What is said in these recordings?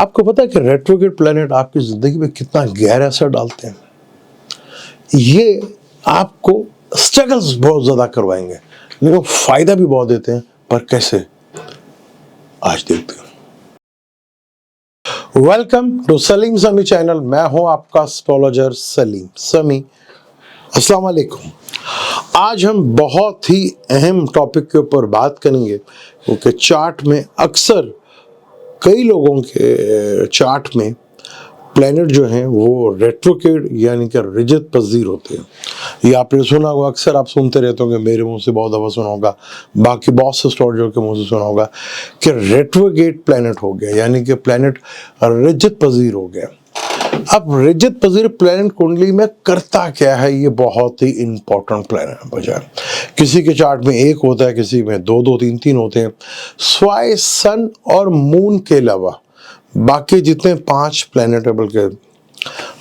आपको पता है कि रेट्रोग्रेड प्लैनेट आपकी जिंदगी में कितना गहरा असर डालते हैं। ये आपको स्ट्रगल्स बहुत ज्यादा करवाएंगे, लेकिन फायदा भी बहुत देते हैं। पर कैसे, आज देखते हैं। वेलकम टू सलीम समी चैनल। मैं हूं आपका एस्ट्रोलॉजर सलीम समी। अस्सलाम वालेकुम। आज हम बहुत ही अहम टॉपिक के ऊपर बात करेंगे, क्योंकि चार्ट में अक्सर कई लोगों के चार्ट में प्लैनेट जो हैं वो रेट्रोग्रेड यानी कि रिजत पजीर होते हैं। ये आपने सुना होगा, अक्सर आप सुनते रहते होंगे, मेरे मुंह से बहुत दफ़ा सुना होगा, बाकी बहुत से एस्ट्रोलॉजर के मुंह से सुना होगा कि रेट्रोग्रेड प्लैनेट हो गया, यानी कि प्लैनेट रिजत पजीर हो गया। अब रिजत पजीर प्लैनेट कुंडली में करता क्या है, ये बहुत ही इंपॉर्टेंट प्लैनेट बजाय। किसी के चार्ट में एक होता है, किसी में दो दो तीन तीन होते हैं। स्वाय सन और मून के अलावा बाकी जितने 5 प्लैनेटेबल के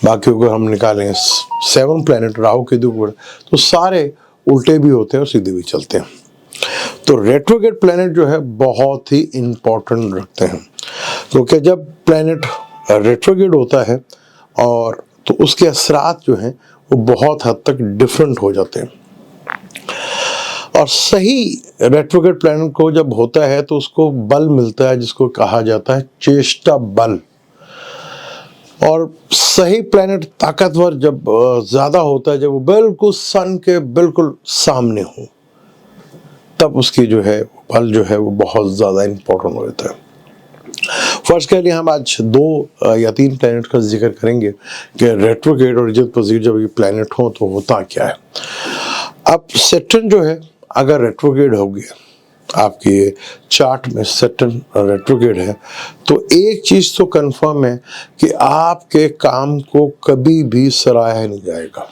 बाकी को हम निकालें 7 प्लैनेट राहु केतु ऊपर, तो सारे उल्टे भी होते हैं और सीधे भी चलते हैं। तो रेट्रोग्रेड प्लैनेट जो है बहुत ही इंपॉर्टेंट रखते हैं, क्योंकि जब प्लैनेट रेट्रोग्रेड होता है और तो उसके असरात जो हैं वो बहुत हद तक डिफरेंट हो जाते हैं। और सही रेट्रोग्रेड प्लैनेट को जब होता है तो उसको बल मिलता है जिसको कहा जाता है चेष्टा बल। और सही प्लैनेट ताकतवर जब ज्यादा होता है, जब वो बिल्कुल सन के बिल्कुल सामने हो, तब उसकी जो है बल जो है वो बहुत ज्यादा इंपॉर्टेंट हो जाता है। फर्स्ट के लिए हम आज 2 या 3 प्लैनेट का जिक्र करेंगे कि रेट्रोग्रेड और रिजत पजीर जब ये प्लैनेट हो तो होता क्या है। अब सैटर्न जो है अगर रेट्रोग्रेड हो गया, आपके चार्ट में सैटर्न रेट्रोग्रेड है, तो एक चीज तो कंफर्म है कि आपके काम को कभी भी सराहा नहीं जाएगा।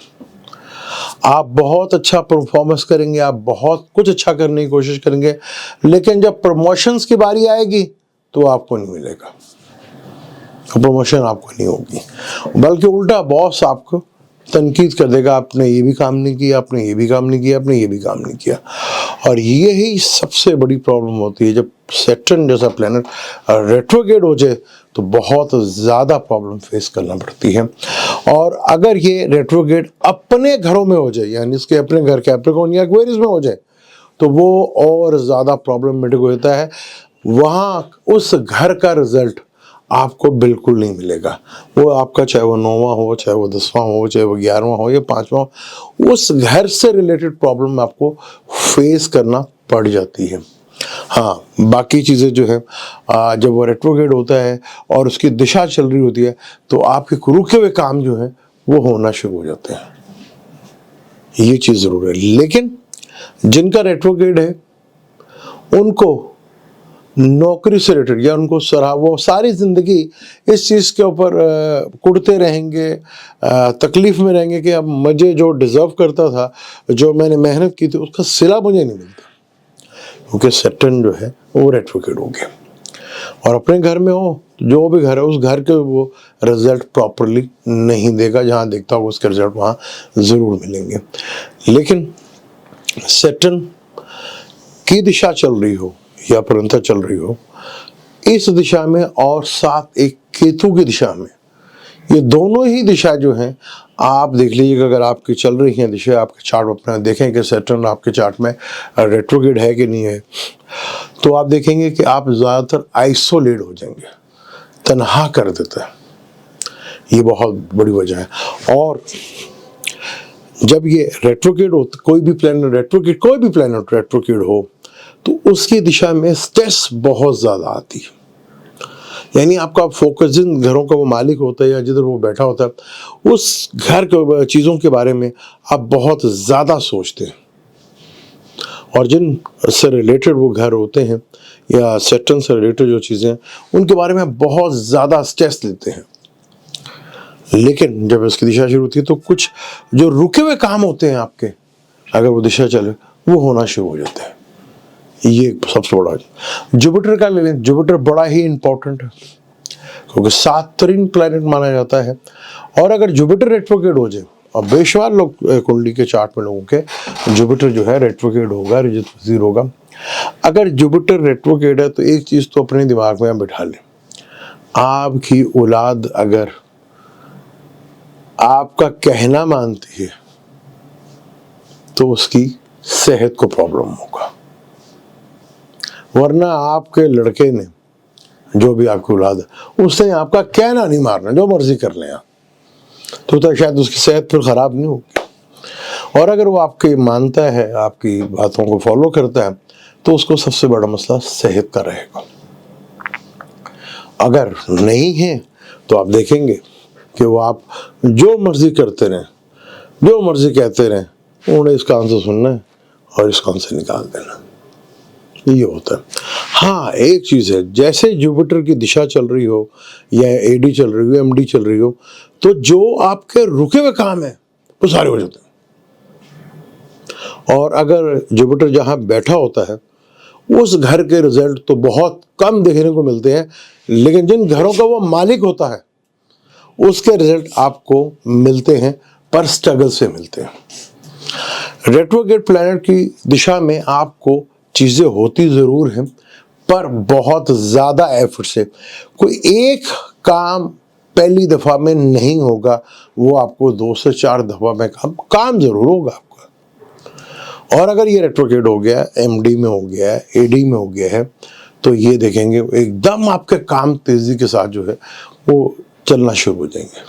आप बहुत अच्छा परफॉर्मेंस करेंगे, आप बहुत कुछ अच्छा करने की कोशिश करेंगे, लेकिन जब प्रमोशंस की बारी आएगी तो आपको नहीं मिलेगा, प्रमोशन आपको नहीं होगी, बल्कि उल्टा बॉस आपको तनकीद कर देगा, आपने ये भी काम नहीं किया, आपने ये भी काम नहीं किया, आपने ये भी काम नहीं किया। और यही सबसे बड़ी प्रॉब्लम होती है, जब सैटर्न जैसा प्लैनेट रेट्रोग्रेड हो जाए तो बहुत ज़्यादा प्रॉब्लम फेस करना पड़ती है। और अगर ये रेट्रोग्रेड अपने घरों में हो जाए, यानी इसके अपने घर कैप्रिकॉर्न या एक्वेरियस में हो जाए, तो वो और ज़्यादा प्रॉब्लमेटिक होता है। वहाँ उस घर का रिजल्ट आपको बिल्कुल नहीं मिलेगा। वो आपका चाहे वो 9वां हो, चाहे वो 10वां हो, चाहे वो 11वां हो या 5वां हो, उस घर से रिलेटेड प्रॉब्लम आपको फेस करना पड़ जाती है। हाँ, बाकी चीज़ें जो है जब वो रेट्रोग्रेड होता है और उसकी दिशा चल रही होती है, तो आपके रुके हुए काम जो है वो होना शुरू हो जाते हैं। ये चीज़ ज़रूर है। लेकिन जिनका रेट्रोग्रेड है उनको नौकरी से रिलेटेड या उनको सराह, वो सारी जिंदगी इस चीज़ के ऊपर कुड़ते रहेंगे, तकलीफ में रहेंगे कि अब मुझे जो डिज़र्व करता था, जो मैंने मेहनत की थी, उसका सिला मुझे नहीं मिलता, क्योंकि सैटर्न जो है वो रेट्रोग्रेड हो गया। और अपने घर में हो, जो भी घर है उस घर के वो रिजल्ट प्रॉपरली नहीं देगा, जहाँ देखता हो उसके रिजल्ट वहाँ ज़रूर मिलेंगे। लेकिन सैटर्न की दिशा चल रही हो या परंता चल रही हो इस दिशा में, और साथ एक केतु की दिशा में, ये दोनों ही दिशा जो हैं आप देख लीजिएगा। अगर आपकी चल रही हैं दिशा, आपके चार्ट अपना देखें कि सैटर्न आपके चार्ट में रेट्रोग्रेड है कि नहीं है, तो आप देखेंगे कि आप ज़्यादातर आइसोलेट हो जाएंगे, तनहा कर देता है। ये बहुत बड़ी वजह है। और जब ये रेट्रोग्रेड हो, कोई भी प्लैनेट रेट्रोग्रेड हो, तो उसकी दिशा में स्ट्रेस बहुत ज़्यादा आती है। यानी आपका फोकस जिन घरों का वो मालिक होता है या जिधर वो बैठा होता है, उस घर के चीज़ों के बारे में आप बहुत ज़्यादा सोचते हैं। और जिन से रिलेटेड वो घर होते हैं या सैटर्न से रिलेटेड जो चीज़ें हैं, उनके बारे में आप बहुत ज़्यादा स्ट्रेस लेते हैं। लेकिन जब इसकी दिशा शुरू होती है तो कुछ जो रुके हुए काम होते हैं आपके, अगर वो दिशा चले, वो होना शुरू हो जाता है। ये सबसे बड़ा। जुपिटर का ले लें, जुपिटर बड़ा ही इंपॉर्टेंट है, क्योंकि 7 प्लैनेट माना जाता है। और अगर जुपिटर रेट्रोग्रेड हो जाए, और बेशुमार लोग कुंडली के चार्ट में लोगों के जुपिटर जो है रेट्रोग्रेड होगा, रिजत पजीर होगा। अगर जुपिटर रेट्रोग्रेड है तो एक चीज़ तो अपने दिमाग में आप बिठा लें, आपकी औलाद अगर आपका कहना मानती है तो उसकी सेहत को प्रॉब्लम होगा, वरना आपके लड़के ने, जो भी आपकी औलाद है, उसने आपका कहना नहीं मारना, जो मर्जी कर लें आप, तो शायद उसकी सेहत फिर खराब नहीं होगी। और अगर वो आपकी मानता है, आपकी बातों को फॉलो करता है, तो उसको सबसे बड़ा मसला सेहत का रहेगा। अगर नहीं है तो आप देखेंगे कि वो आप जो मर्जी करते रहें, जो मर्जी कहते रहें, उन्हें इस कान से सुनना है और इस कान से निकाल देना, ये होता है। हाँ, एक चीज़ है, जैसे जुपिटर की दिशा चल रही हो या एडी चल रही हो, एमडी चल रही हो, तो जो आपके रुके हुए काम है वो सारे हो जाते हैं। और अगर जुपिटर जहाँ बैठा होता है, उस घर के रिजल्ट तो बहुत कम देखने को मिलते हैं, लेकिन जिन घरों का वो मालिक होता है उसके रिजल्ट आपको मिलते हैं, पर स्ट्रगल से मिलते हैं। रेट्रोग्रेड प्लैनेट की दिशा में आपको चीज़ें होती ज़रूर हैं, पर बहुत ज़्यादा एफर्ट से। कोई एक काम पहली दफ़ा में नहीं होगा, वो आपको 2 से 4 दफ़ा में काम ज़रूर होगा आपका। और अगर ये रेट्रोग्रेड हो गया, एमडी में हो गया है, एडी में हो गया है, तो ये देखेंगे एकदम आपके काम तेज़ी के साथ जो है वो चलना शुरू हो जाएंगे।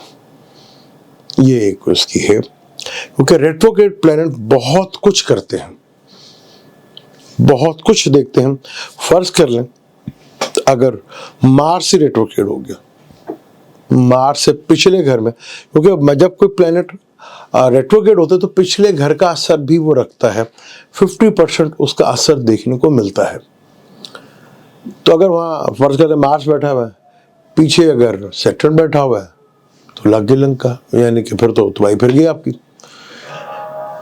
ये एक उसकी है, क्योंकि रेट्रोग्रेड प्लैनेट बहुत कुछ करते हैं, बहुत कुछ देखते हैं। फर्ज कर लें अगर मार्स रेट्रोग्रेड हो गया, मार्स से पिछले घर में, क्योंकि जब कोई प्लैनेट रेट्रोग्रेड होता है तो पिछले घर का असर भी वो रखता है, 50% उसका असर देखने को मिलता है। तो अगर वहाँ फर्ज करें मार्स बैठा हुआ है, पीछे अगर सैटर्न बैठा हुआ है, तो लग गई लंका, यानी कि फिर तो तबाही फिर गई आपकी।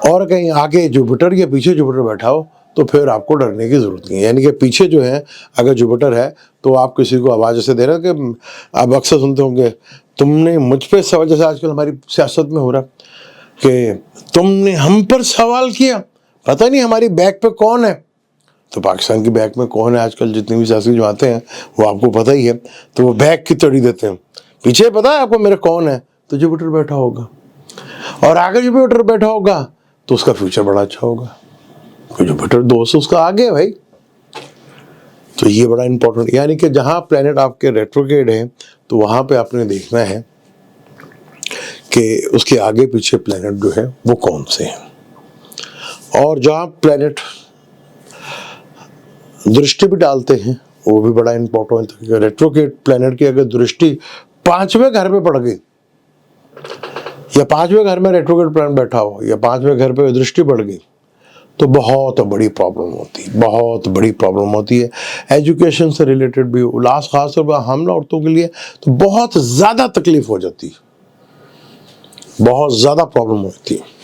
और कहीं आगे जुपिटर या पीछे जुपिटर बैठा हो तो फिर आपको डरने की जरूरत नहीं है। यानी कि पीछे जो है अगर जुपिटर है तो आप किसी को आवाज़ ऐसे दे रहे हो कि आप अक्सर सुनते होंगे, तुमने मुझ पे सवाल, जैसे आजकल हमारी सियासत में हो रहा कि तुमने हम पर सवाल किया, पता नहीं हमारी बैक पे कौन है। तो पाकिस्तान की बैक में कौन है आजकल, जितनी भी सियासी जमातें हैं वो आपको पता ही है, तो वो बैक की तड़ी देते हैं, पीछे पता है आपको मेरे कौन है, तो जुपिटर बैठा होगा। और आगे जुपिटर बैठा होगा तो उसका फ्यूचर बड़ा अच्छा होगा, जुपिटर दोस्त उसका आगे है भाई। तो ये बड़ा इंपॉर्टेंट, यानी कि जहाँ प्लैनेट आपके रेट्रोग्रेड है तो वहाँ पे आपने देखना है कि उसके आगे पीछे प्लैनेट जो है वो कौन से हैं। और जहाँ प्लैनेट दृष्टि भी डालते हैं वो भी बड़ा इंपॉर्टेंट है। रेट्रोग्रेड प्लैनेट की अगर दृष्टि 5वें घर पे पड़ गई, या 5वें घर में रेट्रोग्रेड प्लैनेट बैठा हो, या 5वें घर पे दृष्टि पड़ गई, तो बहुत बड़ी प्रॉब्लम होती है, बहुत बड़ी प्रॉब्लम होती है। एजुकेशन से रिलेटेड भी, खास तौर पर हमला औरतों के लिए तो बहुत ज़्यादा तकलीफ हो जाती है, बहुत ज़्यादा प्रॉब्लम होती है।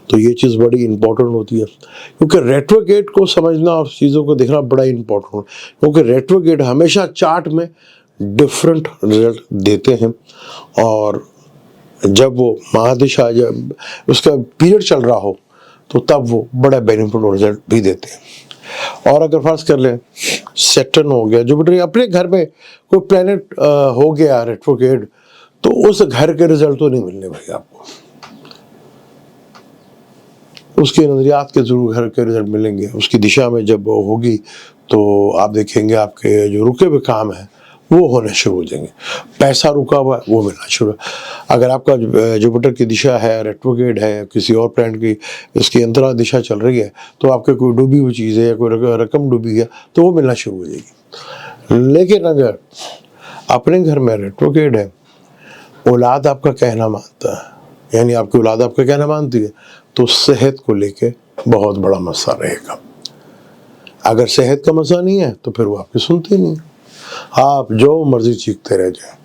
तो ये चीज़ बड़ी इंपॉर्टेंट होती है, क्योंकि रेट्रोग्रेड को समझना और चीज़ों को देखना बड़ा इंपॉर्टेंट है, क्योंकि रेट्रोग्रेड हमेशा चार्ट में डिफरेंट रिजल्ट देते हैं। और जब वो महादिशा, जब उसका पीरियड चल रहा हो, तो तब वो बड़ा बेनिफिट और रिजल्ट भी देते हैं। और अगर फर्ज कर लें सैटर्न हो गया, जुपिटर अपने घर में कोई प्लैनेट हो गया रेट्रोग्रेड, तो उस घर के रिजल्ट तो नहीं मिलने भाई आपको, उसके नजरियात के जरूर घर के रिजल्ट मिलेंगे। उसकी दिशा में जब वो होगी तो आप देखेंगे आपके जो रुके हुए काम है वो होने शुरू हो जाएंगे, पैसा रुका हुआ वो मिलना शुरू। अगर आपका जुपिटर की दिशा है, रेट्रोग्रेड है, किसी और प्लैनेट की इसकी अंतरा दिशा चल रही है, तो आपके कोई डूबी हुई चीज़ है या कोई रकम डूबी है तो वो मिलना शुरू हो जाएगी। लेकिन अगर अपने घर में रेट्रोग्रेड है, औलाद आपका कहना मानता है, यानी आपकी औलाद आपका कहना मानती है, तो सेहत को लेके बहुत बड़ा मसला रहेगा। अगर सेहत का मसला नहीं है तो फिर वो आपकी सुनती नहीं, आप जो मर्जी चीखते रह जाए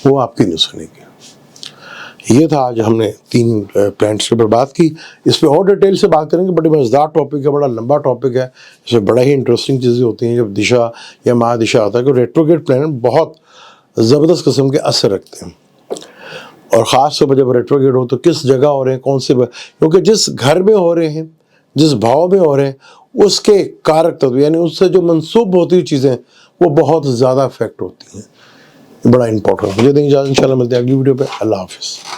वो आपकी नहीं सुनेगी। ये था आज हमने 3 प्लैनेट्स के ऊपर बात की। इस पर और डिटेल से बात करेंगे, बड़े मज़ेदार टॉपिक है, बड़ा लंबा टॉपिक है, इसमें बड़ा ही इंटरेस्टिंग चीज़ें होती हैं जब दिशा या महादिशा होता है। कि रेट्रोग्रेड प्लैनेट बहुत ज़बरदस्त किस्म के असर रखते हैं, और ख़ास तौर पर जब रेट्रोग्रेड हो तो किस जगह हो रहे हैं, कौन से, क्योंकि जिस घर में हो रहे हैं, जिस भाव में हो रहे हैं, उसके कारक तत्व यानी उससे जो मंसूब होती हुई चीज़ें वो बहुत ज़्यादा इफेक्ट होती हैं। बड़ा इंपॉर्टेंट। मुझे दें इजाज़त, इंशाल्लाह मिलते हैं अगली वीडियो पे। अल्लाह हाफिज़।